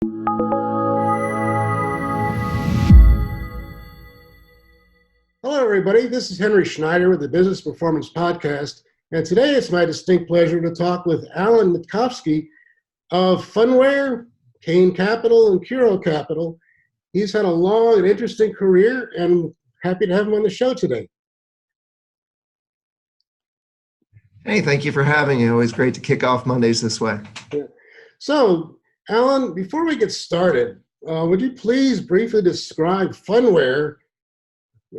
Hello, everybody. This is Henry Schneider with the Business Performance Podcast. And today it's my distinct pleasure to talk with Alan Knitowski of Phunware, Kane Capital, and Curo Capital. He's had a long and interesting career, and happy to have him on the show today. Hey, thank you for having me. Always great to kick off Mondays this way. Yeah. So, Alan, before we get started, would you please briefly describe Phunware,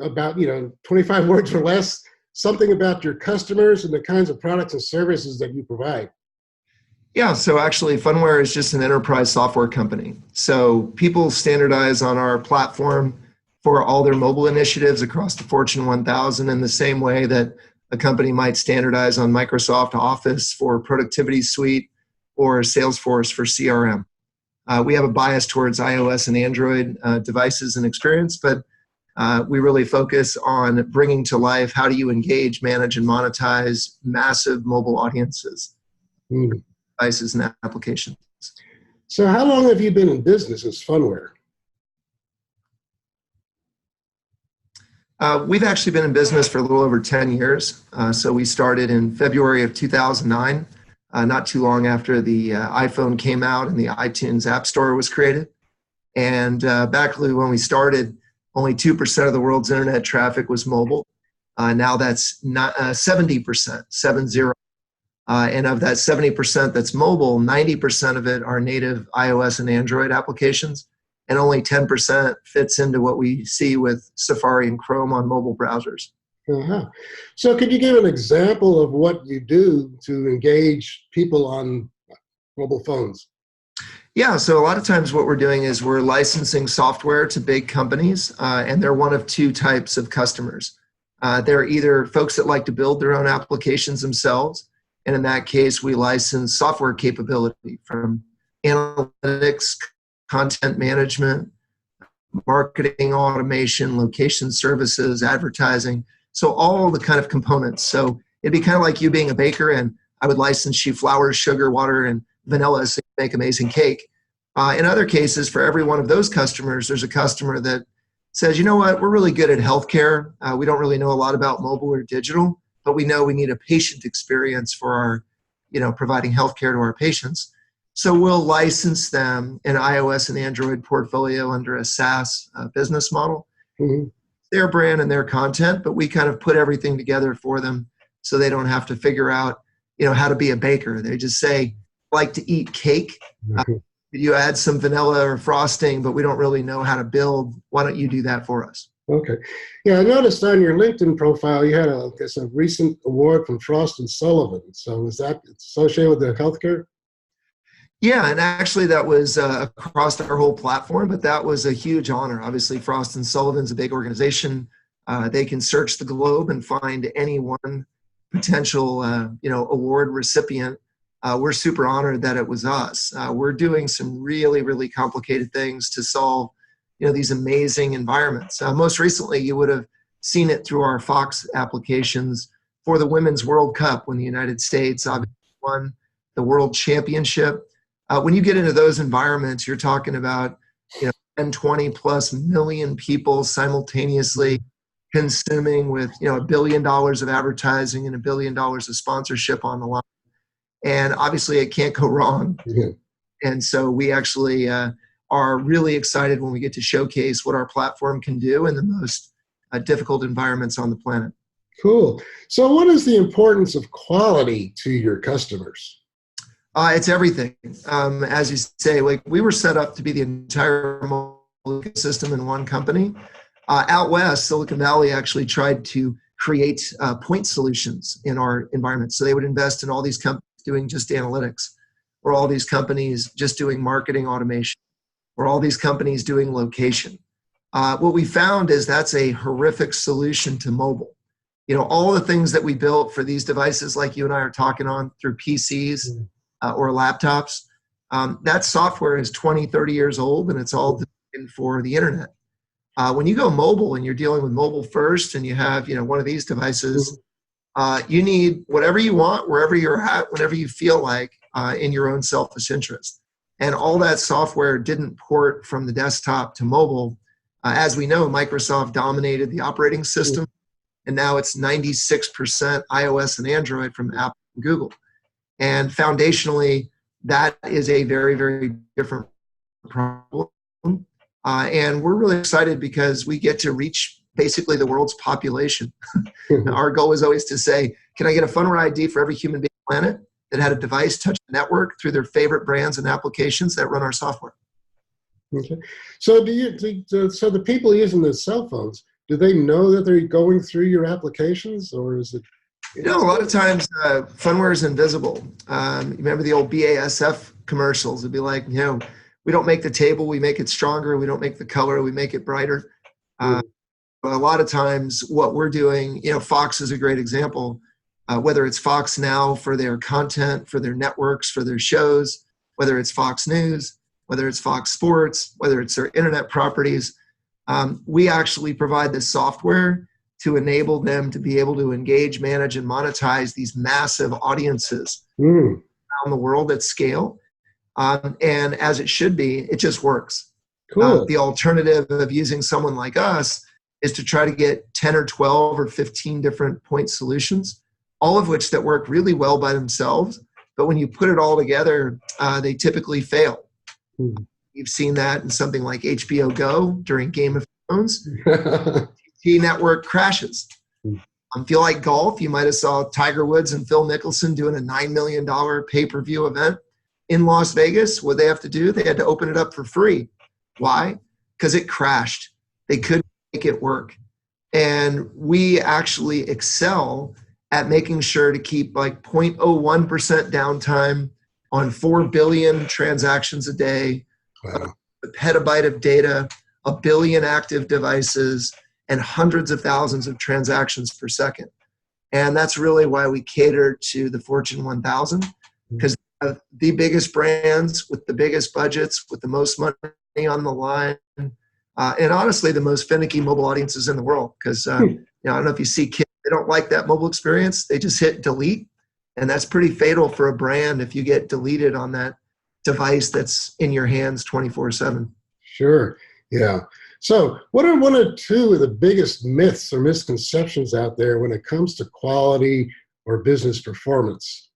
about 25 words or less, something about your customers and the kinds of products and services that you provide? Yeah, so actually Phunware is just an enterprise software company. So people standardize on our platform for all their mobile initiatives across the Fortune 1000 in the same way that a company might standardize on Microsoft Office for Productivity Suite or Salesforce for CRM. We have a bias towards iOS and Android devices and experience, but we really focus on bringing to life how do you engage, manage, and monetize massive mobile audiences, devices, and applications. So how long have you been in business as Phunware? We've actually been in business for a little over 10 years. So we started in February of 2009, not too long after the iPhone came out and the iTunes App Store was created. And back when we started, only 2% of the world's internet traffic was mobile. Now that's 70%, 70. And of that 70% that's mobile, 90% of it are native iOS and Android applications, and only 10% fits into what we see with Safari and Chrome on mobile browsers. Uh-huh. So could you give an example of what you do to engage people on mobile phones? Yeah, so a lot of times what we're doing is we're licensing software to big companies, and they're one of two types of customers. They're either folks that like to build their own applications themselves, and in that case, we license software capability from analytics, content management, marketing automation, location services, advertising, so all the kind of components. So it'd be kind of like you being a baker, and I would license you flour, sugar, water, and vanilla so you make amazing cake. In other cases, for every one of those customers, there's a customer that says, you know what, we're really good at healthcare. We don't really know a lot about mobile or digital, but we know we need a patient experience for our, providing healthcare to our patients. So we'll license them an iOS and Android portfolio under a SaaS business model. Mm-hmm. Their brand and their content, but we kind of put everything together for them so they don't have to figure out, how to be a baker. They just say, like to eat cake. You add some vanilla or frosting, but we don't really know how to build. Why don't you do that for us? Okay. Yeah, I noticed on your LinkedIn profile you had a recent award from Frost & Sullivan. So is that associated with the healthcare? Yeah, and actually that was across our whole platform, but that was a huge honor. Obviously, Frost & Sullivan's a big organization. They can search the globe and find any one potential, award recipient. We're super honored that it was us. We're doing some really, really complicated things to solve, these amazing environments. Most recently, you would have seen it through our Fox applications for the Women's World Cup when the United States obviously won the World Championship. When you get into those environments, you're talking about 10, 20 plus million people simultaneously consuming with $1 billion of advertising and $1 billion of sponsorship on the line. And obviously it can't go wrong. Yeah. And so we actually are really excited when we get to showcase what our platform can do in the most difficult environments on the planet. Cool. So what is the importance of quality to your customers? It's everything. As you say, we were set up to be the entire mobile ecosystem in one company. Out west, Silicon Valley actually tried to create point solutions in our environment. So they would invest in all these companies doing just analytics, or all these companies just doing marketing automation, or all these companies doing location. What we found is that's a horrific solution to mobile. All the things that we built for these devices like you and I are talking on through PCs or laptops, that software is 20, 30 years old, and it's all designed for the internet. When you go mobile and you're dealing with mobile first and you have one of these devices, you need whatever you want, wherever you're at, whenever you feel like, in your own selfish interest. And all that software didn't port from the desktop to mobile. As we know, Microsoft dominated the operating system, and now it's 96% iOS and Android from Apple and Google. And foundationally, that is a very, very different problem. And we're really excited because we get to reach basically the world's population. Our goal is always to say, can I get a Phunware ID for every human being on the planet that had a device touch the network through their favorite brands and applications that run our software? Okay. So so the people using the cell phones, do they know that they're going through your applications, or is it? A lot of times Phunware is invisible. Remember the old BASF commercials? It'd be like, we don't make the table, we make it stronger. We don't make the color, we make it brighter. But a lot of times what we're doing, Fox is a great example. Whether it's Fox Now for their content, for their networks, for their shows, whether it's Fox News, whether it's Fox Sports, whether it's their internet properties, we actually provide the software to enable them to be able to engage, manage, and monetize these massive audiences around the world at scale. And as it should be, it just works. Cool. The alternative of using someone like us is to try to get 10 or 12 or 15 different point solutions, all of which that work really well by themselves. But when you put it all together, they typically fail. You've seen that in something like HBO Go during Game of Thrones. TV network crashes. If you like golf, you might have saw Tiger Woods and Phil Mickelson doing a $9 million pay-per-view event in Las Vegas. What they have to do, they had to open it up for free. Why? Because it crashed. They couldn't make it work. And we actually excel at making sure to keep like 0.01% downtime on 4 billion transactions a day, Wow. a petabyte of data, 1 billion active devices, and hundreds of thousands of transactions per second. And that's really why we cater to the Fortune 1000, because the biggest brands with the biggest budgets, with the most money on the line, and honestly, the most finicky mobile audiences in the world. Because I don't know if you see kids, they don't like that mobile experience. They just hit delete. And that's pretty fatal for a brand if you get deleted on that device that's in your hands 24/7. Sure. Yeah. So what are one or two of the biggest myths or misconceptions out there when it comes to quality or business performance?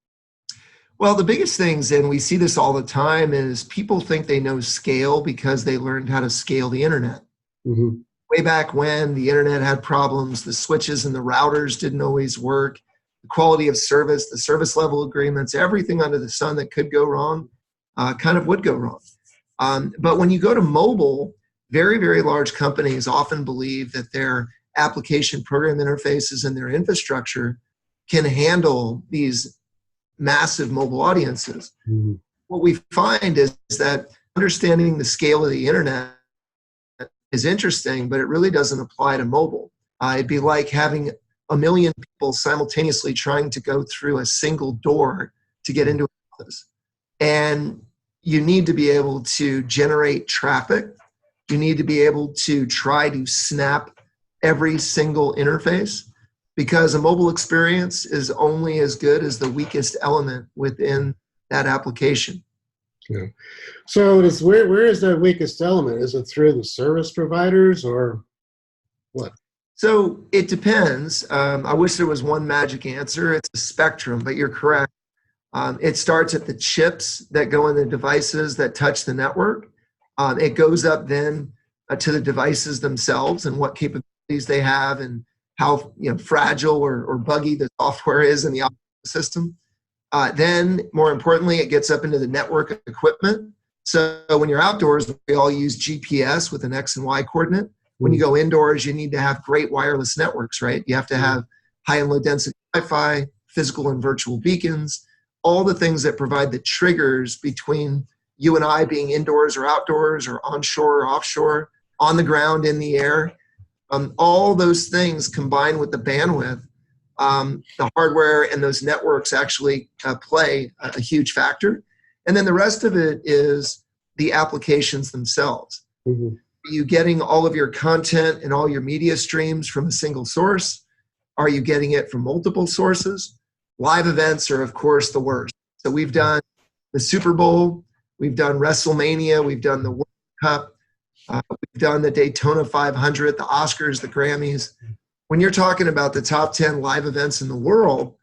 Well, the biggest things, and we see this all the time, is people think they know scale because they learned how to scale the internet. Mm-hmm. Way back when the internet had problems, the switches and the routers didn't always work, the quality of service, the service level agreements, everything under the sun that could go wrong kind of would go wrong. But when you go to mobile, very, very large companies often believe that their application program interfaces and their infrastructure can handle these massive mobile audiences. Mm-hmm. What we find is that understanding the scale of the internet is interesting, but it really doesn't apply to mobile. It'd be like having 1 million people simultaneously trying to go through a single door to get into an office. And you need to be able to generate traffic. You need to be able to try to snap every single interface, because a mobile experience is only as good as the weakest element within that application. Yeah. So where is that weakest element? Is it through the service providers or what? So it depends. I wish there was one magic answer. It's a spectrum, but you're correct. It starts at the chips that go in the devices that touch the network. It goes up then to the devices themselves and what capabilities they have and how fragile or buggy the software is in the operating system. Then, more importantly, it gets up into the network equipment. So when you're outdoors, we all use GPS with an X and Y coordinate. When you go indoors, you need to have great wireless networks, right? You have to have high and low density Wi-Fi, physical and virtual beacons, all the things that provide the triggers between you and I being indoors or outdoors or onshore or offshore, on the ground, in the air. All those things combined with the bandwidth, the hardware and those networks actually play a huge factor. And then the rest of it is the applications themselves. Mm-hmm. Are you getting all of your content and all your media streams from a single source? Are you getting it from multiple sources? Live events are, of course, the worst. So we've done the Super Bowl, We've done WrestleMania. We've done the World Cup. We've done the Daytona 500, the Oscars, the Grammys. When you're talking about the top 10 live events in the world,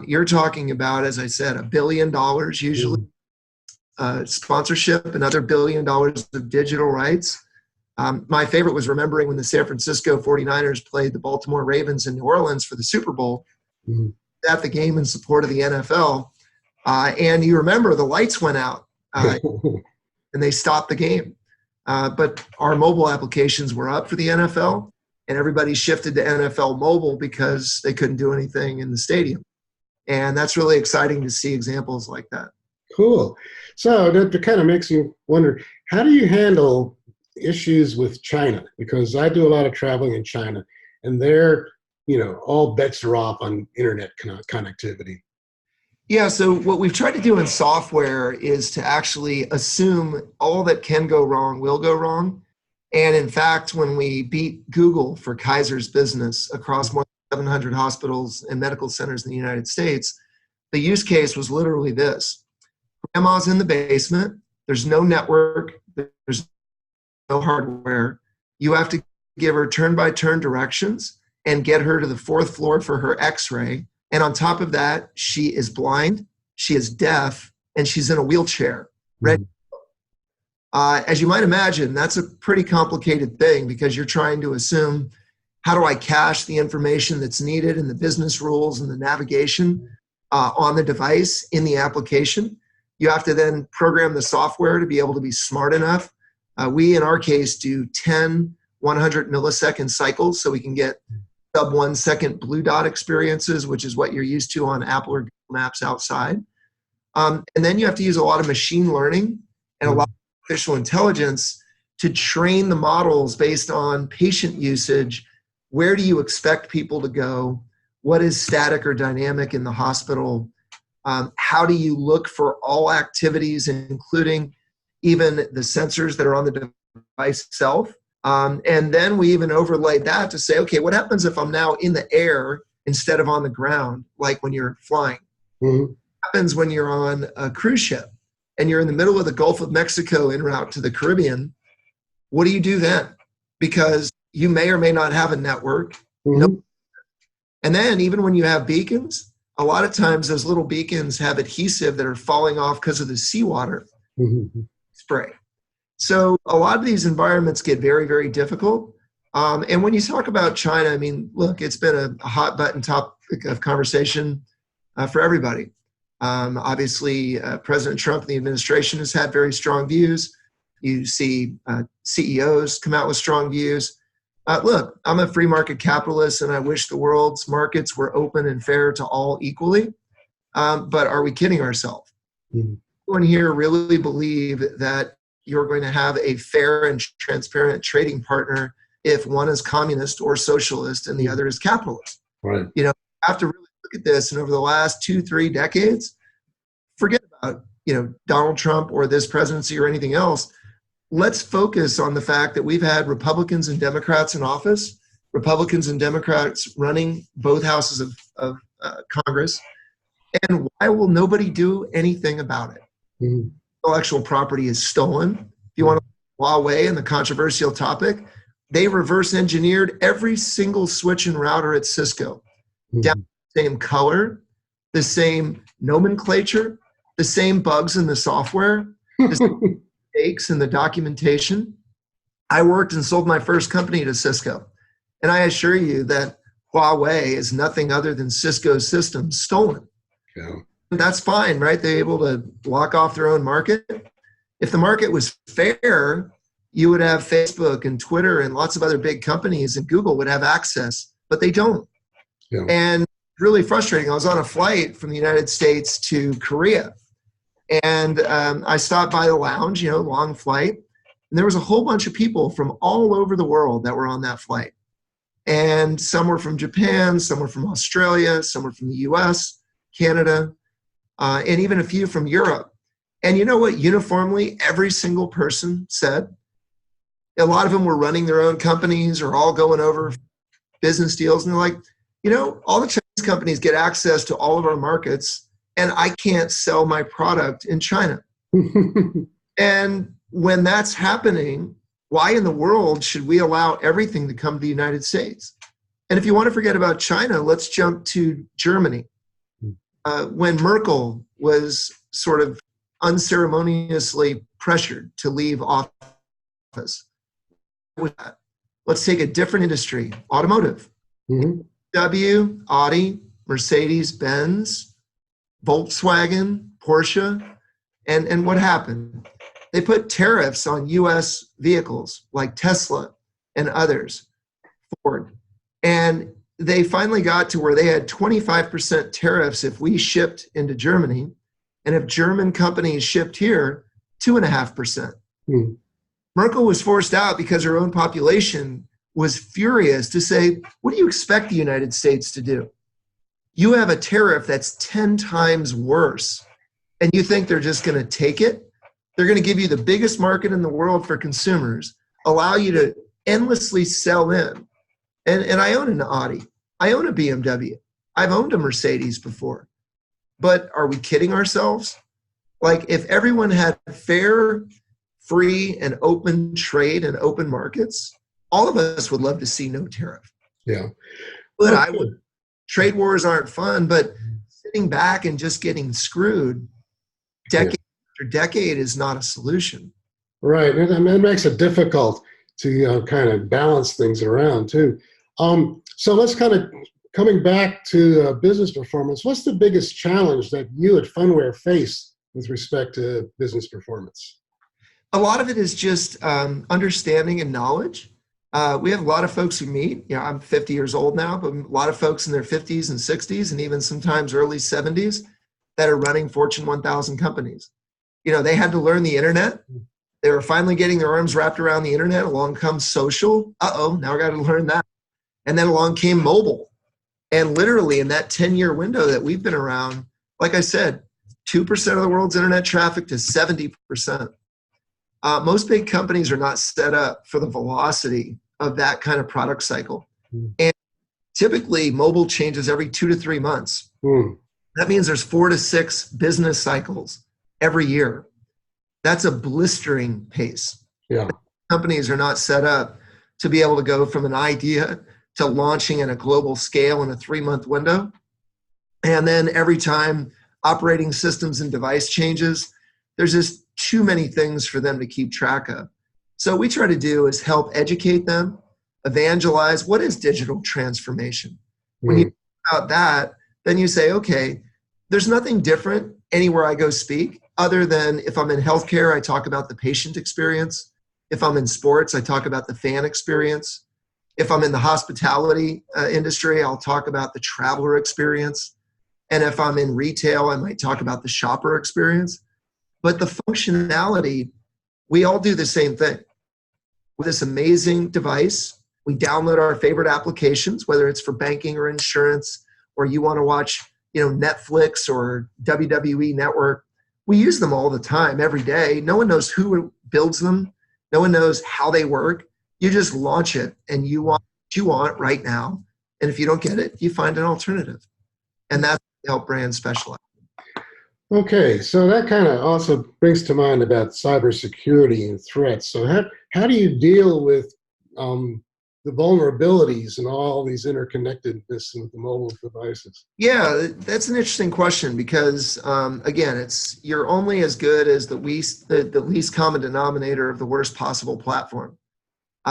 you're talking about, as I said, $1 billion usually, sponsorship, another $1 billion of digital rights. My favorite was remembering when the San Francisco 49ers played the Baltimore Ravens in New Orleans for the Super Bowl, at the game in support of the NFL. And you remember the lights went out and they stopped the game. But our mobile applications were up for the NFL, and everybody shifted to NFL mobile because they couldn't do anything in the stadium. And that's really exciting to see examples like that. Cool. So that kind of makes you wonder, how do you handle issues with China? Because I do a lot of traveling in China, and they're, all bets are off on internet connectivity. Yeah, so what we've tried to do in software is to actually assume all that can go wrong will go wrong. And in fact, when we beat Google for Kaiser's business across more than 700 hospitals and medical centers in the United States, the use case was literally this. Grandma's in the basement. There's no network. There's no hardware. You have to give her turn-by-turn directions and get her to the 4th floor for her x-ray. And on top of that, she is blind, she is deaf, and she's in a wheelchair. Ready. As you might imagine, that's a pretty complicated thing because you're trying to assume, how do I cache the information that's needed and the business rules and the navigation on the device in the application? You have to then program the software to be able to be smart enough. We, in our case, do 10 100 millisecond cycles so we can get sub 1 second blue dot experiences, which is what you're used to on Apple or Google Maps outside. And then you have to use a lot of machine learning and a lot of artificial intelligence to train the models based on patient usage. Where do you expect people to go? What is static or dynamic in the hospital? How do you look for all activities, including even the sensors that are on the device itself? And then we even overlaid that to say, okay, what happens if I'm now in the air instead of on the ground, like when you're flying? What happens when you're on a cruise ship and you're in the middle of the Gulf of Mexico en route to the Caribbean? What do you do then? Because you may or may not have a network. Nope. And then even when you have beacons, a lot of times those little beacons have adhesive that are falling off because of the seawater spray. So a lot of these environments get very, very difficult. And when you talk about China, I mean, look, it's been a hot button topic of conversation for everybody. Obviously, President Trump and the administration has had very strong views. You see CEOs come out with strong views. Look, I'm a free market capitalist, and I wish the world's markets were open and fair to all equally. But are we kidding ourselves? Anyone here really believe that you're going to have a fair and transparent trading partner if one is communist or socialist and the other is capitalist? Right. You have to really look at this. And over the last 2-3 decades, forget about, Donald Trump or this presidency or anything else. Let's focus on the fact that we've had Republicans and Democrats in office, Republicans and Democrats running both houses of Congress. And why will nobody do anything about it? Intellectual property is stolen. If you want to Huawei and the controversial topic, they reverse engineered every single switch and router at Cisco. Down to the same color, the same nomenclature, the same bugs in the software, the same mistakes in the documentation. I worked and sold my first company to Cisco. And I assure you that Huawei is nothing other than Cisco's systems stolen. Yeah. That's fine, right? They're able to block off their own market. If the market was fair, you would have Facebook and Twitter and lots of other big companies, and Google would have access, but they don't. Yeah. And really frustrating. I was on a flight from the United States to Korea, and I stopped by the lounge, long flight, and there was a whole bunch of people from all over the world that were on that flight. And some were from Japan, some were from Australia, some were from the US, Canada, and even a few from Europe. And you know what uniformly every single person said? A lot of them were running their own companies or all going over business deals. And they're like, all the Chinese companies get access to all of our markets, and I can't sell my product in China. And when that's happening, why in the world should we allow everything to come to the United States? And if you want to forget about China, let's jump to Germany. When Merkel was sort of unceremoniously pressured to leave office, let's take a different industry, automotive. W, Audi, Mercedes, Benz, Volkswagen, Porsche, and what happened? They put tariffs on US vehicles like Tesla and others, Ford. And they finally got to where they had 25% tariffs if we shipped into Germany. And if German companies shipped here, 2.5%. Merkel was forced out because her own population was furious to say, what do you expect the United States to do? You have a tariff that's 10 times worse, and you think they're just going to take it? They're going to give you the biggest market in the world for consumers, allow you to endlessly sell in. And I own an Audi. I own a BMW. I've owned a Mercedes before. But are we kidding ourselves? Like, if everyone had fair, free, and open trade and open markets, all of us would love to see no tariff. Yeah. But I would. Trade wars aren't fun, but sitting back and just getting screwed decade after decade is not a solution. Right. And it makes it difficult to kind of balance things around too. So let's kind of, coming back to business performance, what's the biggest challenge that you at Phunware face with respect to business performance? A lot of it is just understanding and knowledge. We have a lot of folks who meet, I'm 50 years old now, but a lot of folks in their 50s and 60s and even sometimes early 70s that are running Fortune 1000 companies. They had to learn the internet. They were finally getting their arms wrapped around the internet. Along comes social. Now I got to learn that. And then along came mobile. And literally in that 10-year window that we've been around, like I said, 2% of the world's internet traffic to 70%. Most big companies are not set up for the velocity of that kind of product cycle. And typically mobile changes every 2 to 3 months. That means there's 4 to 6 business cycles every year. That's a blistering pace. Yeah. Companies are not set up to be able to go from an idea to launching in a global scale in a 3-month window. And then every time operating systems and device changes, there's just too many things for them to keep track of. So what we try to do is help educate them, evangelize. What is digital transformation? When you think about that, then you say, okay, there's nothing different anywhere I go speak, other than if I'm in healthcare, I talk about the patient experience. If I'm in sports, I talk about the fan experience. If I'm in the hospitality industry, I'll talk about the traveler experience. And if I'm in retail, I might talk about the shopper experience. But the functionality, we all do the same thing. With this amazing device, we download our favorite applications, whether it's for banking or insurance, or you want to watch, Netflix or WWE Network. We use them all the time, every day. No one knows who builds them. No one knows how they work. You just launch it and you want what you want right now. And if you don't get it, you find an alternative. And that's what help brands specialize. Okay, so that kind of also brings to mind about cybersecurity and threats. So how do you deal with the vulnerabilities and all these interconnectedness with the mobile devices? Yeah, that's an interesting question because, again, you're only as good as the least common denominator of the worst possible platform.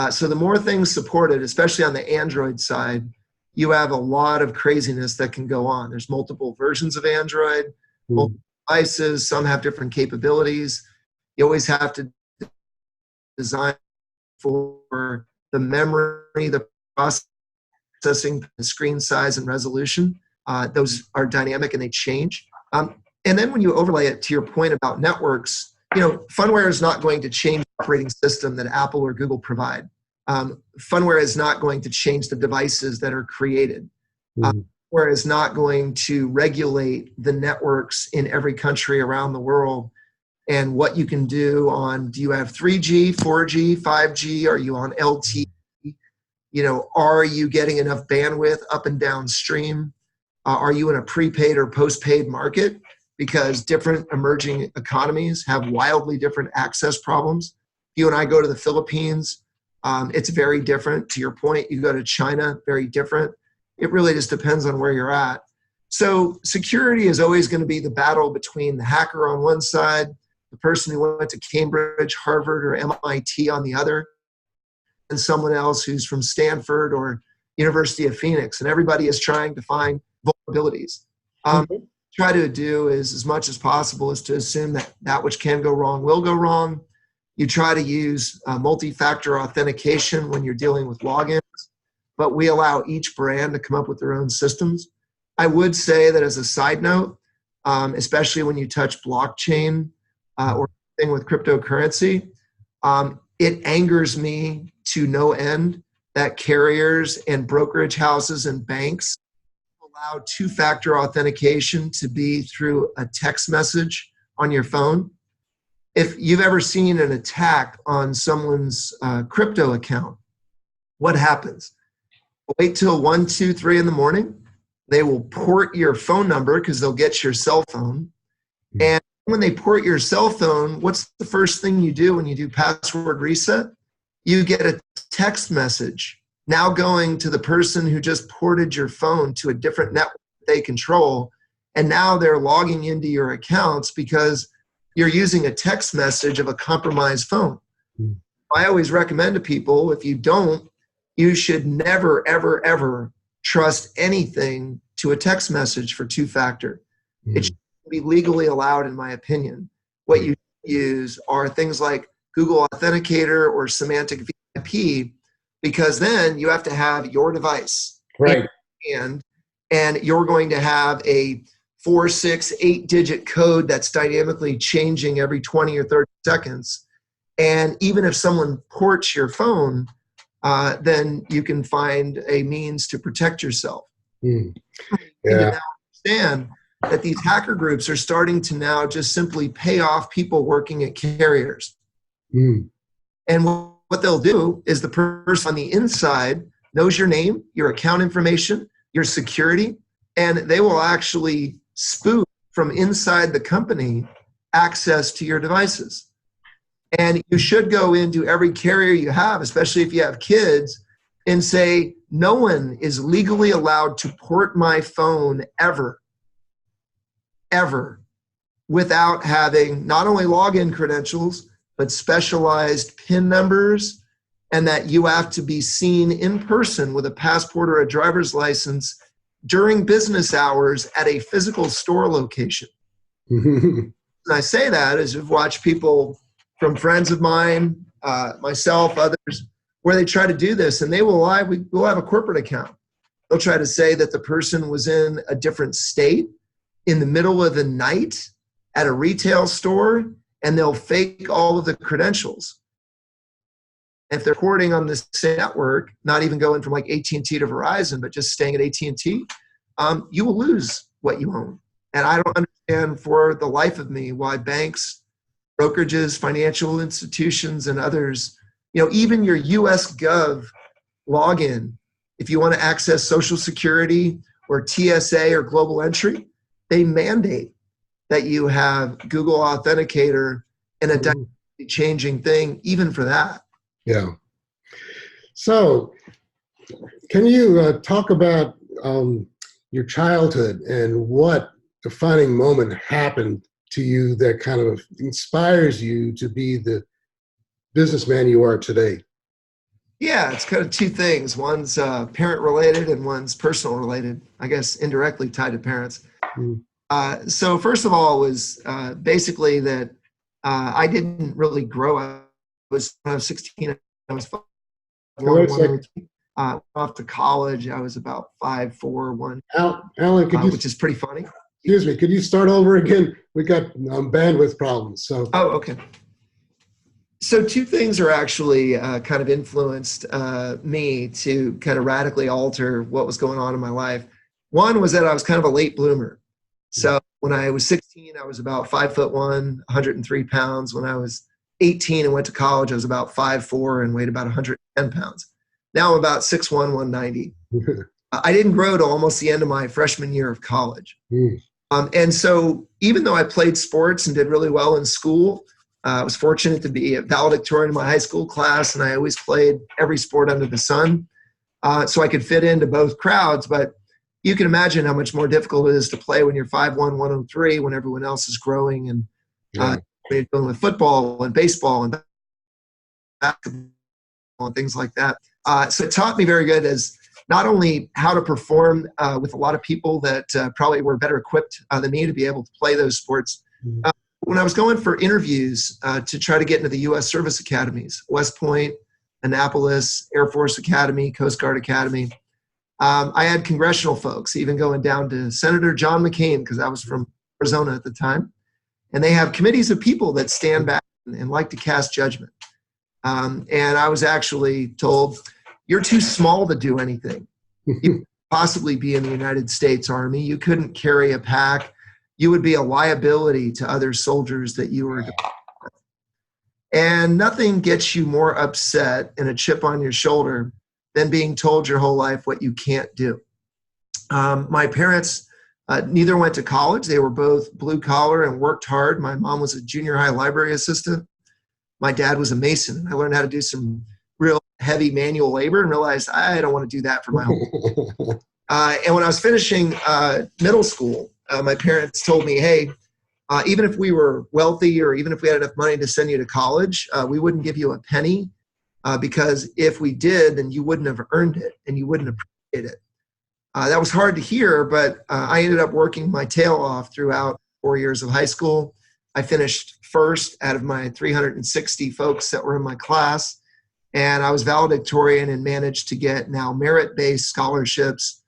So the more things supported, especially on the Android side, you have a lot of craziness that can go on. There's multiple versions of Android, multiple devices, some have different capabilities. You always have to design for the memory, the processing, the screen size and resolution. Those are dynamic and they change. And then when you overlay it to your point about networks, Phunware is not going to change the operating system that Apple or Google provide. Phunware is not going to change the devices that are created. Phunware is not going to regulate the networks in every country around the world and what you can do on, do you have 3G, 4G, 5G? Are you on LTE? Are you getting enough bandwidth up and downstream? Are you in a prepaid or postpaid market? because different emerging economies have wildly different access problems. You and I go to the Philippines, it's very different. To your point, you go to China, very different. It really just depends on where you're at. So security is always going to be the battle between the hacker on one side, the person who went to Cambridge, Harvard, or MIT on the other, and someone else who's from Stanford or University of Phoenix. And everybody is trying to find vulnerabilities. Try to do is, as much as possible, is to assume that that which can go wrong will go wrong. You try to use multi-factor authentication when you're dealing with logins, but we allow each brand to come up with their own systems. I would say that as a side note, especially when you touch blockchain or anything with cryptocurrency, it angers me to no end that carriers and brokerage houses and banks allow two-factor authentication to be through a text message on your phone. If you've ever seen an attack on someone's crypto account, what happens? Wait till 1, 2, 3 in the morning. They will port your phone number because they'll get your cell phone. And when they port your cell phone, what's the first thing you do when you do password reset? You get a text message now going to the person who just ported your phone to a different network they control. And now they're logging into your accounts because you're using a text message of a compromised phone. I always recommend to people, if you don't, you should never, ever, ever trust anything to a text message for two-factor. It should be legally allowed, in my opinion. What you use are things like Google Authenticator or Semantic VIP, because then you have to have your device. Right. And you're going to have a 4, 6, 8-digit code that's dynamically changing every 20 or 30 seconds. And even if someone ports your phone, then you can find a means to protect yourself. You now understand that these hacker groups are starting to now just simply pay off people working at carriers. And what they'll do is the person on the inside knows your name, your account information, your security, and they will actually spoof from inside the company access to your devices. And you should go into every carrier you have, especially if you have kids, and say, no one is legally allowed to port my phone ever, without having not only login credentials, but specialized PIN numbers, and that you have to be seen in person with a passport or a driver's license during business hours at a physical store location. And I say that as I've watched people from friends of mine, myself, others, where they try to do this, and we'll have a corporate account. They'll try to say that the person was in a different state in the middle of the night at a retail store, and they'll fake all of the credentials. If they're porting on the same network, not even going from like AT&T to Verizon, but just staying at AT&T, you will lose what you own. And I don't understand for the life of me why banks, brokerages, financial institutions, and others, even your US Gov login, if you want to access Social Security or TSA or Global Entry, they mandate that you have Google Authenticator and a dynamically changing thing, even for that. Yeah. So, can you talk about your childhood and what defining moment happened to you that kind of inspires you to be the businessman you are today? Yeah, it's kind of two things. One's parent related and one's personal related, I guess indirectly tied to parents. So first of all was basically that I didn't really grow up. When I was 16, I was 5'1", off to college. I was about 5'4", 1, Alan, which is pretty funny. Excuse me, could you start over again? We got bandwidth problems. So. Oh, okay. So two things are actually kind of influenced me to kind of radically alter what was going on in my life. One was that I was kind of a late bloomer. So when I was 16, I was about 5'1", 103 pounds. When I was 18 and went to college, I was about 5'4" and weighed about 110 pounds. Now I'm about 6'1", 190. I didn't grow to almost the end of my freshman year of college. And so even though I played sports and did really well in school, I was fortunate to be a valedictorian in my high school class, and I always played every sport under the sun. So I could fit into both crowds, but you can imagine how much more difficult it is to play when you're 5'1", 103, when everyone else is growing, and when you're dealing with football and baseball and basketball and things like that. So it taught me very good as not only how to perform with a lot of people that probably were better equipped than me to be able to play those sports. When I was going for interviews to try to get into the U.S. service academies, West Point, Annapolis, Air Force Academy, Coast Guard Academy, I had congressional folks, even going down to Senator John McCain, because I was from Arizona at the time. And they have committees of people that stand back and like to cast judgment. And I was actually told, you're too small to do anything. You could possibly be in the United States Army. You couldn't carry a pack. You would be a liability to other soldiers that you were. And nothing gets you more upset and a chip on your shoulder than being told your whole life what you can't do. My parents neither went to college. They were both blue collar and worked hard. My mom was a junior high library assistant. My dad was a mason. I learned how to do some real heavy manual labor and realized I don't want to do that for my whole life. And when I was finishing middle school, my parents told me, hey, even if we were wealthy or even if we had enough money to send you to college, we wouldn't give you a penny because if we did, then you wouldn't have earned it and you wouldn't appreciate it. That was hard to hear, but I ended up working my tail off throughout 4 years of high school. I finished first out of my 360 folks that were in my class, and I was valedictorian and managed to get now merit-based scholarships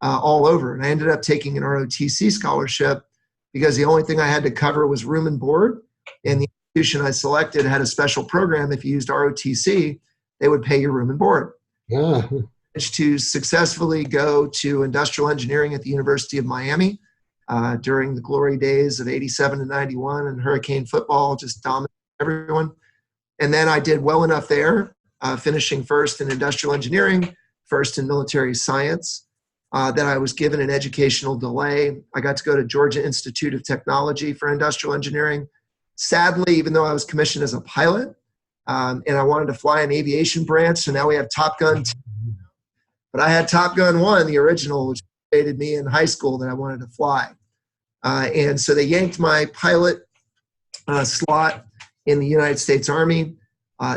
all over. And I ended up taking an ROTC scholarship because the only thing I had to cover was room and board, and the institution I selected had a special program. If you used ROTC, they would pay your room and board. Yeah. To successfully go to industrial engineering at the University of Miami during the glory days of 87 to 91, and Hurricane football just dominated everyone. And then I did well enough there, finishing first in industrial engineering, first in military science, that I was given an educational delay. I got to go to Georgia Institute of Technology for industrial engineering. Sadly, even though I was commissioned as a pilot and I wanted to fly an aviation branch, so now we have Top Gun 2. But I had Top Gun 1, the original, which motivated me in high school that I wanted to fly. And so they yanked my pilot slot in the United States Army.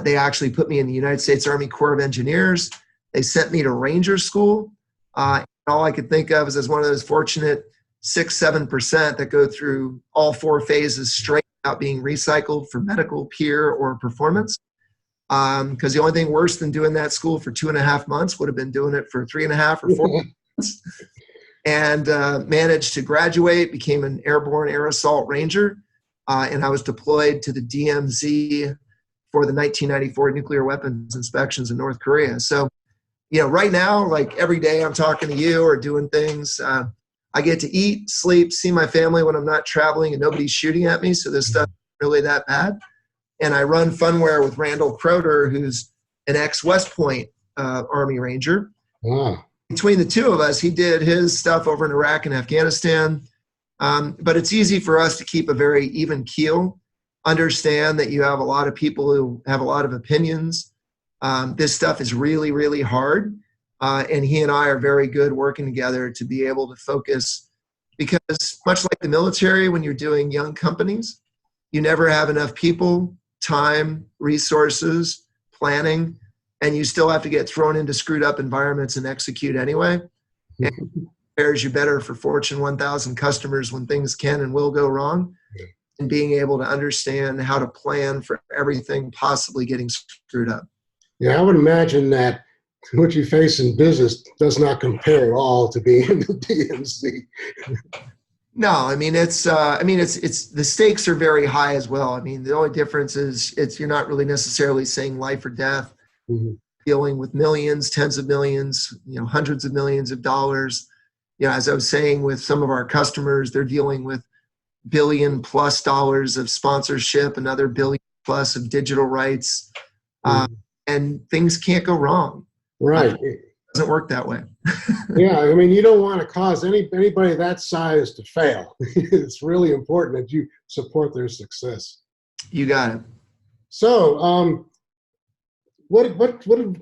They actually put me in the United States Army Corps of Engineers. They sent me to Ranger School. All I could think of is as one of those fortunate 6-7% that go through all 4 phases straight without being recycled for medical, peer, or performance. Because the only thing worse than doing that school for 2.5 months would have been doing it for 3.5 or 4 months. And managed to graduate, became an airborne air assault ranger, and I was deployed to the DMZ for the 1994 nuclear weapons inspections in North Korea. So, right now, like every day I'm talking to you or doing things, I get to eat, sleep, see my family when I'm not traveling and nobody's shooting at me, so this stuff isn't really that bad. And I run Phunware with Randall Croter, who's an ex-West Point Army Ranger. Wow. Between the two of us, he did his stuff over in Iraq and Afghanistan. But it's easy for us to keep a very even keel, understand that you have a lot of people who have a lot of opinions. This stuff is really, really hard. And he and I are very good working together to be able to focus, because much like the military, when you're doing young companies, you never have enough people, time, resources, planning, and you still have to get thrown into screwed up environments and execute anyway. And it prepares you better for Fortune 1000 customers when things can and will go wrong, and being able to understand how to plan for everything possibly getting screwed up. Yeah, I would imagine that what you face in business does not compare at all to being in the DMZ. No, I mean it's the stakes are very high as well. I mean, the only difference is you're not really necessarily saying life or death. Mm-hmm. Dealing with millions, tens of millions, hundreds of millions of dollars. As I was saying with some of our customers, they're dealing with $1 billion+ of sponsorship, another $1 billion+ of digital rights, and things can't go wrong. Right. doesn't work that way. Yeah, I mean, you don't want to cause anybody that size to fail. It's really important that you support their success. You got it. So, what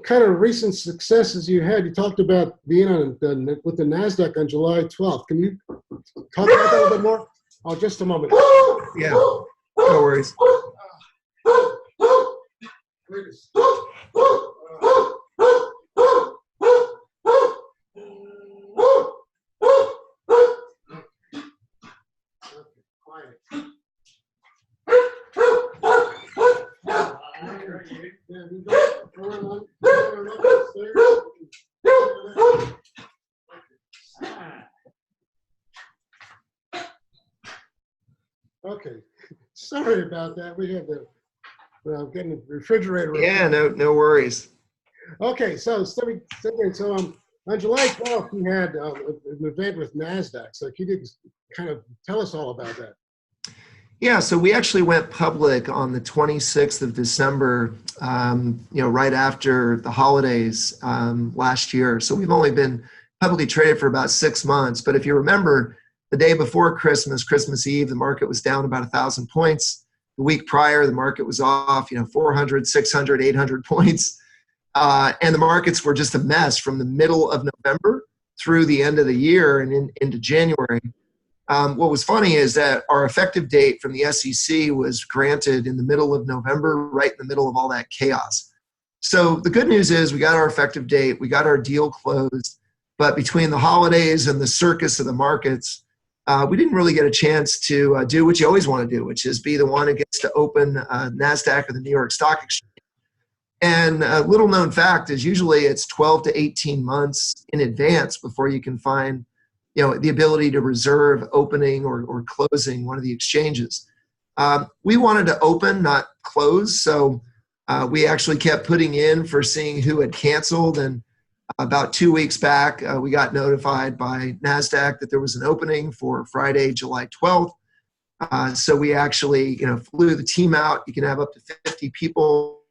kind of recent successes you had? You talked about being with the NASDAQ on July 12th. Can you talk about that a little bit more? Oh, just a moment. Yeah, no worries. Okay, sorry about that. We had the getting the refrigerator. Yeah, no worries. Okay, so on July 12th, you had an event with NASDAQ. So can you kind of tell us all about that? Yeah, so we actually went public on the 26th of December, right after the holidays last year. So we've only been publicly traded for about 6 months. But if you remember, the day before Christmas, Christmas Eve, the market was down about 1,000 points. The week prior, the market was off, 400, 600, 800 points. And the markets were just a mess from the middle of November through the end of the year and into January. What was funny is that our effective date from the SEC was granted in the middle of November, right in the middle of all that chaos. So the good news is we got our effective date, we got our deal closed, but between the holidays and the circus of the markets, we didn't really get a chance to do what you always want to do, which is be the one who gets to open NASDAQ or the New York Stock Exchange. And a little known fact is usually it's 12 to 18 months in advance before you can find the ability to reserve opening or closing one of the exchanges. We wanted to open, not close. So we actually kept putting in for seeing who had canceled. And about 2 weeks back, we got notified by NASDAQ that there was an opening for Friday, July 12th. So we actually, flew the team out. You can have up to 50 people.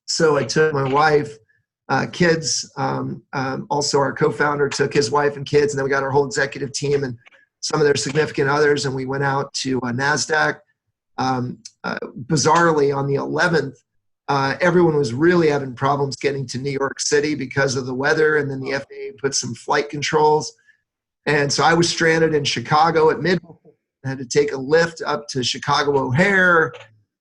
So I took my wife, kids, also our co-founder took his wife and kids, and then we got our whole executive team and some of their significant others, and we went out to NASDAQ. Bizarrely, on the 11th, everyone was really having problems getting to New York City because of the weather, and then the FAA put some flight controls. And so I was stranded in Chicago at midnight. I had to take a lift up to Chicago O'Hare,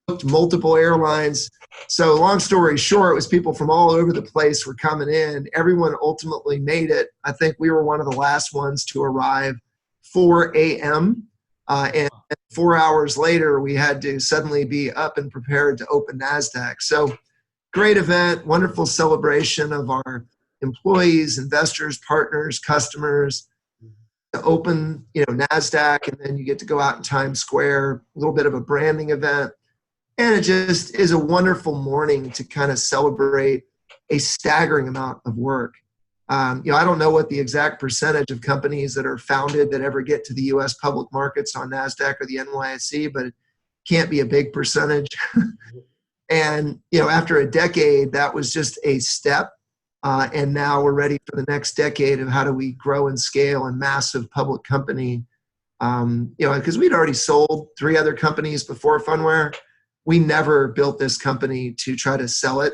booked multiple airlines. So long story short, it was people from all over the place were coming in. Everyone ultimately made it. I think we were one of the last ones to arrive 4 a.m. And 4 hours later, we had to suddenly be up and prepared to open NASDAQ. So great event, wonderful celebration of our employees, investors, partners, customers, to open NASDAQ, and then you get to go out in Times Square, a little bit of a branding event. And it just is a wonderful morning to kind of celebrate a staggering amount of work. I don't know what the exact percentage of companies that are founded that ever get to the U.S. public markets on NASDAQ or the NYSE, but it can't be a big percentage. And, after a decade, that was just a step. And now we're ready for the next decade of how do we grow and scale a massive public company. Because we'd already sold 3 other companies before Phunware. We never built this company to try to sell it.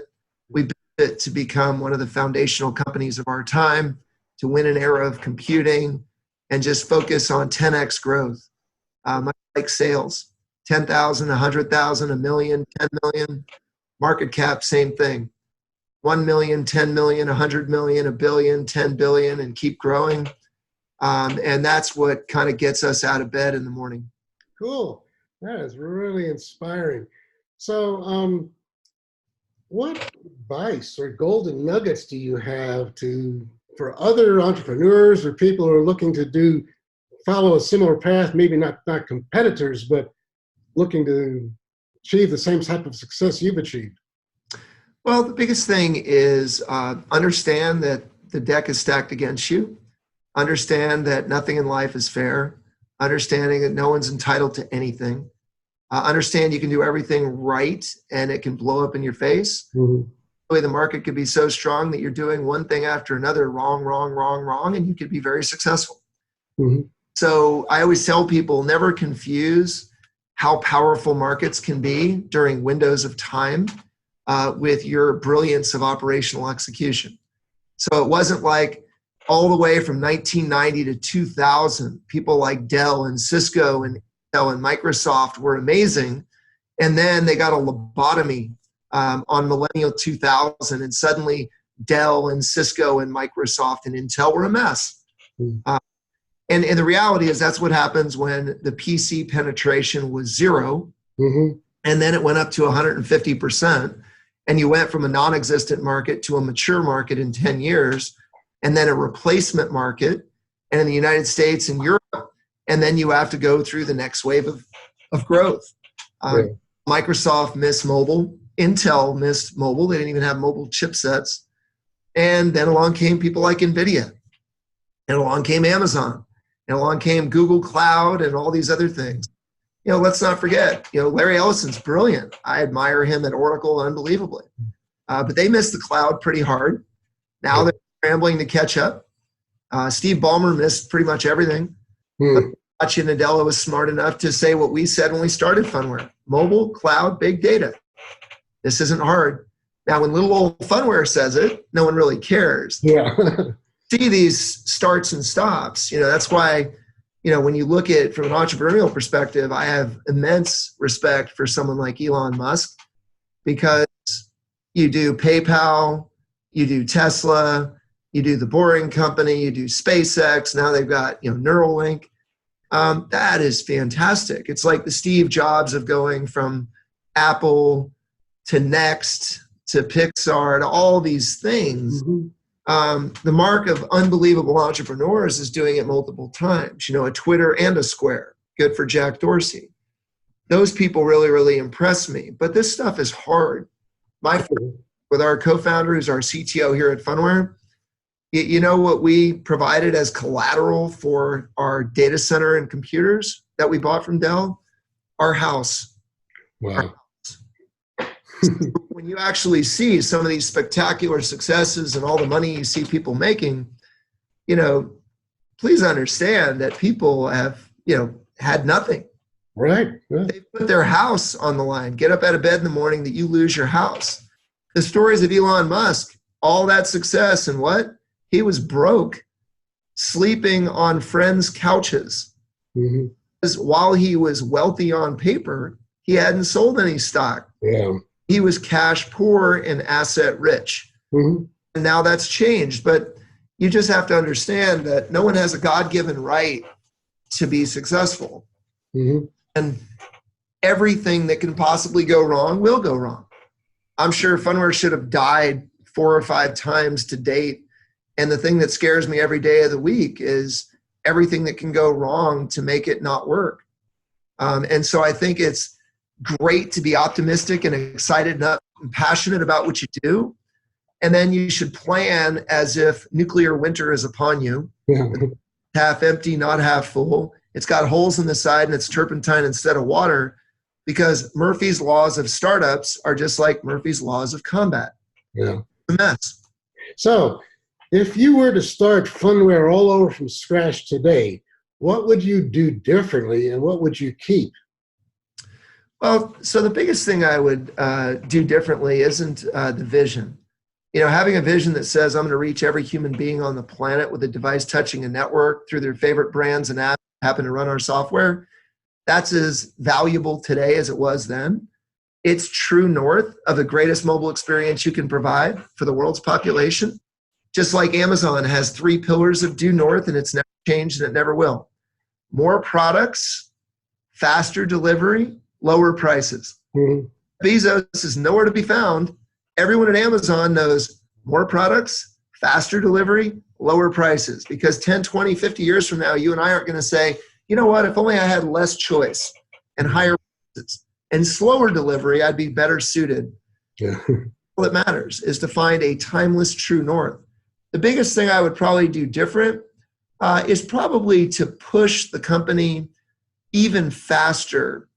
We built it to become one of the foundational companies of our time, to win an era of computing, and just focus on 10x growth. Like sales, 10,000, 100,000, a million, 10 million. Market cap, same thing. 1 million, 10 million, 100 million, a billion, 10 billion, and keep growing. And that's what kind of gets us out of bed in the morning. Cool. That is really inspiring. So, what advice or golden nuggets do you have for other entrepreneurs or people who are looking to follow a similar path, maybe not competitors, but looking to achieve the same type of success you've achieved? Well, the biggest thing is understand that the deck is stacked against you. Understand that nothing in life is fair. Understanding that no one's entitled to anything. Understand you can do everything right and it can blow up in your face. Mm-hmm. the market could be so strong that you're doing one thing after another, wrong, and you could be very successful. Mm-hmm. So I always tell people, never confuse how powerful markets can be during windows of time with your brilliance of operational execution. So it wasn't like all the way from 1990 to 2000, people like Dell and Cisco and Intel and Microsoft were amazing. And then they got a lobotomy on millennial 2000, and suddenly Dell and Cisco and Microsoft and Intel were a mess. And the reality is that's what happens when the PC penetration was 0, Mm-hmm. and then it went up to 150%, and you went from a non-existent market to a mature market in 10 years, and then a replacement market, and in the United States and Europe, and then you have to go through the next wave of growth. Right. Microsoft missed mobile, Intel missed mobile, they didn't even have mobile chipsets, and then along came people like NVIDIA, and along came Amazon, and along came Google Cloud and all these other things. Let's not forget, Larry Ellison's brilliant. I admire him at Oracle unbelievably. But they missed the cloud pretty hard. Now they're scrambling to catch up. Steve Ballmer missed pretty much everything. But Satya Nadella was smart enough to say what we said when we started Phunware: mobile, cloud, big data. This isn't hard. Now, when little old Phunware says it, no one really cares. Yeah. See these starts and stops. That's why, when you look at it from an entrepreneurial perspective, I have immense respect for someone like Elon Musk, because you do PayPal, you do Tesla, you do the Boring Company, you do SpaceX. Now they've got, Neuralink. That is fantastic. It's like the Steve Jobs of going from Apple to Next to Pixar to all these things. Mm-hmm. The mark of unbelievable entrepreneurs is doing it multiple times. A Twitter and a Square. Good for Jack Dorsey. Those people really, really impress me. But this stuff is hard. With our co-founder, who's our CTO here at Phunware, you know what we provided as collateral for our data center and computers that we bought from Dell? Our house. Wow. When you actually see some of these spectacular successes and all the money you see people making, please understand that people have, had nothing. Right. Yeah. They put their house on the line. Get up out of bed in the morning that you lose your house. The stories of Elon Musk, all that success, and what? He was broke, sleeping on friends' couches. Mm-hmm. Because while he was wealthy on paper, he hadn't sold any stock. Yeah. He was cash poor and asset rich. Mm-hmm. And now that's changed. But you just have to understand that no one has a God-given right to be successful. Mm-hmm. And everything that can possibly go wrong will go wrong. I'm sure Phunware should have died 4 or 5 times to date. And the thing that scares me every day of the week is everything that can go wrong to make it not work. And so I think it's great to be optimistic and excited and passionate about what you do. And then you should plan as if nuclear winter is upon you. Yeah. Half empty, not half full. It's got holes in the side and it's turpentine instead of water, because Murphy's laws of startups are just like Murphy's laws of combat. Yeah. A mess. So if you were to start Phunware all over from scratch today, what would you do differently and what would you keep? Well, so the biggest thing I would do differently isn't the vision. Having a vision that says I'm going to reach every human being on the planet with a device touching a network through their favorite brands and apps that happen to run our software, that's as valuable today as it was then. It's true north of the greatest mobile experience you can provide for the world's population. Just like Amazon has 3 pillars of due north, and it's never changed and it never will. More products, faster delivery, lower prices. Mm-hmm. Bezos is nowhere to be found. Everyone at Amazon knows more products, faster delivery, lower prices. Because 10, 20, 50 years from now, you and I aren't going to say, you know what, if only I had less choice and higher prices and slower delivery, I'd be better suited. Yeah. All that matters is to find a timeless true north. The biggest thing I would probably do different is probably to push the company even faster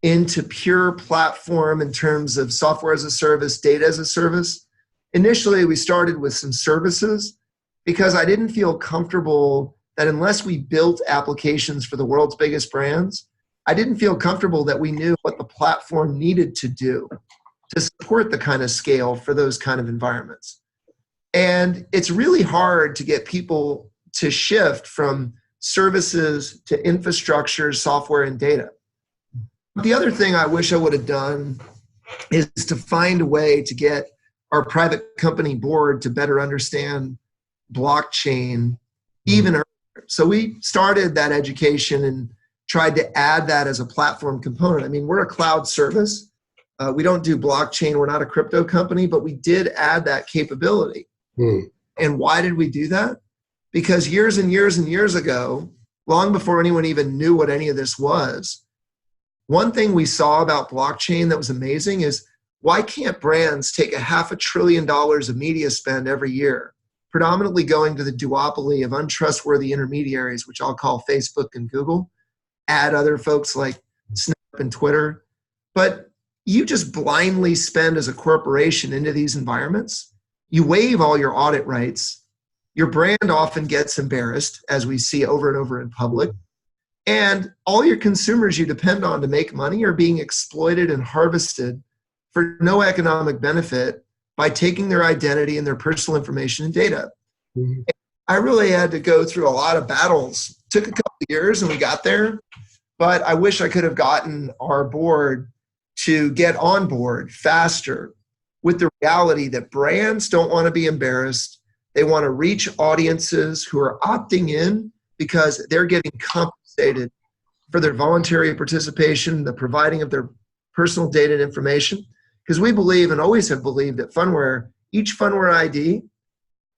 into pure platform in terms of software as a service, data as a service. Initially, we started with some services because I didn't feel comfortable that unless we built applications for the world's biggest brands, I didn't feel comfortable that we knew what the platform needed to do to support the kind of scale for those kind of environments. And it's really hard to get people to shift from services to infrastructure, software, and data. The other thing I wish I would have done is to find a way to get our private company board to better understand blockchain even earlier. So we started that education and tried to add that as a platform component. I mean, we're a cloud service. We don't do blockchain. We're not a crypto company, but we did add that capability. And why did we do that? Because years and years and years ago, long before anyone even knew what any of this was, one thing we saw about blockchain that was amazing is why can't brands take $500 billion of media spend every year, predominantly going to the duopoly of untrustworthy intermediaries, which I'll call Facebook and Google, add other folks like Snap and Twitter, but you just blindly spend as a corporation into these environments. You waive all your audit rights. Your brand often gets embarrassed, as we see over and over in public. And all your consumers you depend on to make money are being exploited and harvested for no economic benefit by taking their identity and their personal information and data. Mm-hmm. I really had to go through a lot of battles. It took a couple of years and we got there, but I wish I could have gotten our board to get on board faster with the reality that brands don't want to be embarrassed. They want to reach audiences who are opting in because they're getting compensated for their voluntary participation, the providing of their personal data and information. Because we believe and always have believed that Phunware, each Phunware ID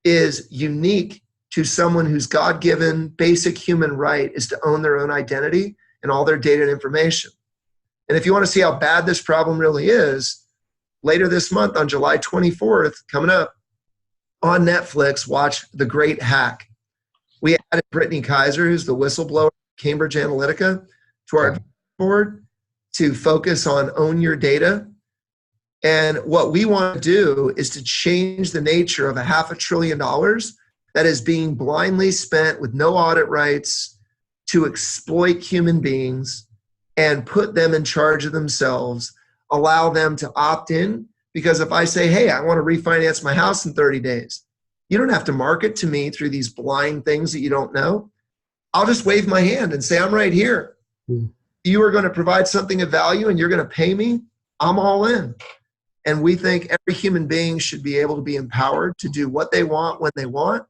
is unique to someone whose God-given basic human right is to own their own identity and all their data and information. And if you want to see how bad this problem really is, later this month on July 24th, coming up on Netflix, watch The Great Hack. We added Brittany Kaiser, who's the whistleblower at Cambridge Analytica, to our board to focus on own your data. And what we want to do is to change the nature of $500 billion that is being blindly spent with no audit rights to exploit human beings and put them in charge of themselves, allow them to opt in. Because if I say, hey, I want to refinance my house in 30 days, you don't have to market to me through these blind things that you don't know. I'll just wave my hand and say, I'm right here. You are going to provide something of value and you're going to pay me. I'm all in. And we think every human being should be able to be empowered to do what they want when they want,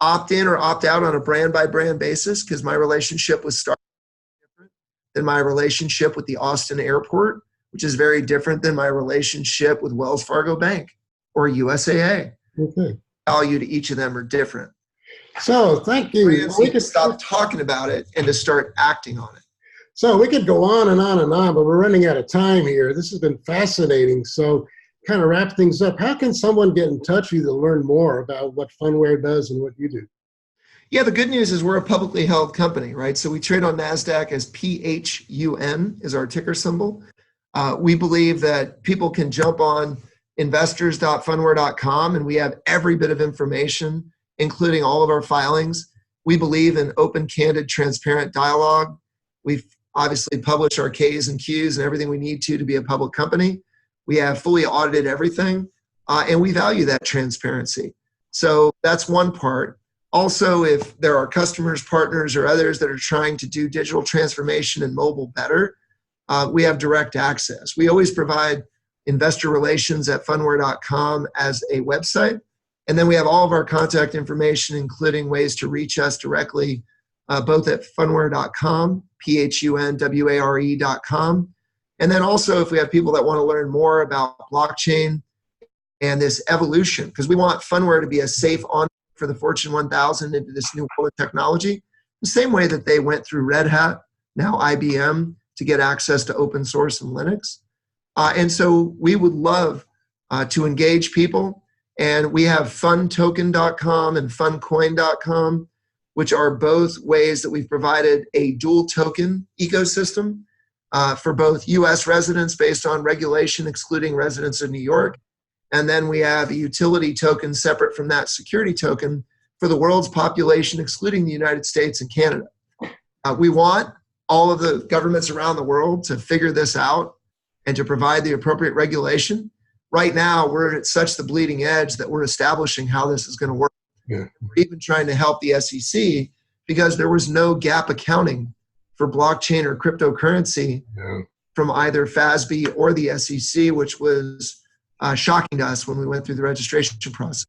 opt in or opt out on a brand by brand basis, because my relationship with Star is different than my relationship with the Austin airport, which is very different than my relationship with Wells Fargo Bank or USAA. Okay. Value to each of them are different. So thank you. Brands need to stop talking about it and to start acting on it. So we could go on and on and on, but we're running out of time here. This has been fascinating. So kind of wrap things up. How can someone get in touch with you to learn more about what Phunware does and what you do? Yeah, the good news is we're a publicly held company, right? So we trade on NASDAQ as PHUN is our ticker symbol. We believe that people can jump on investors.phunware.com and we have every bit of information, including all of our filings. We believe in open, candid, transparent dialogue. We've obviously published our Ks and Qs and everything we need to be a public company. We have fully audited everything, and we value that transparency. So that's one part. Also, if there are customers, partners, or others that are trying to do digital transformation and mobile better, we have direct access. We always provide investor relations at phunware.com as a website. And then we have all of our contact information, including ways to reach us directly, both at phunware.com, phunware.com. And then also if we have people that want to learn more about blockchain and this evolution, because we want Phunware to be a safe on for the Fortune 1000 into this new world of technology, the same way that they went through Red Hat, now IBM, to get access to open source and Linux. And so we would love to engage people. And we have funtoken.com and funcoin.com, which are both ways that we've provided a dual token ecosystem for both US residents based on regulation excluding residents of New York, And then we have a utility token separate from that security token for the world's population, excluding the United States and Canada. We want all of the governments around the world to figure this out and to provide the appropriate regulation. Right now, we're at such the bleeding edge that we're establishing how this is going to work. Yeah. We're even trying to help the SEC because there was no gap accounting for blockchain or cryptocurrency from either FASB or the SEC, which was shocking to us when we went through the registration process.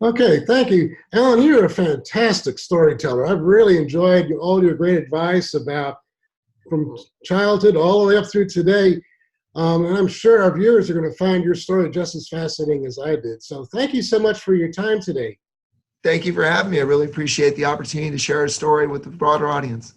Okay, thank you. Alan, you're a fantastic storyteller. I've really enjoyed all your great advice about from childhood all the way up through today. And I'm sure our viewers are going to find your story just as fascinating as I did. So thank you so much for your time today. Thank you for having me. I really appreciate the opportunity to share a story with the broader audience.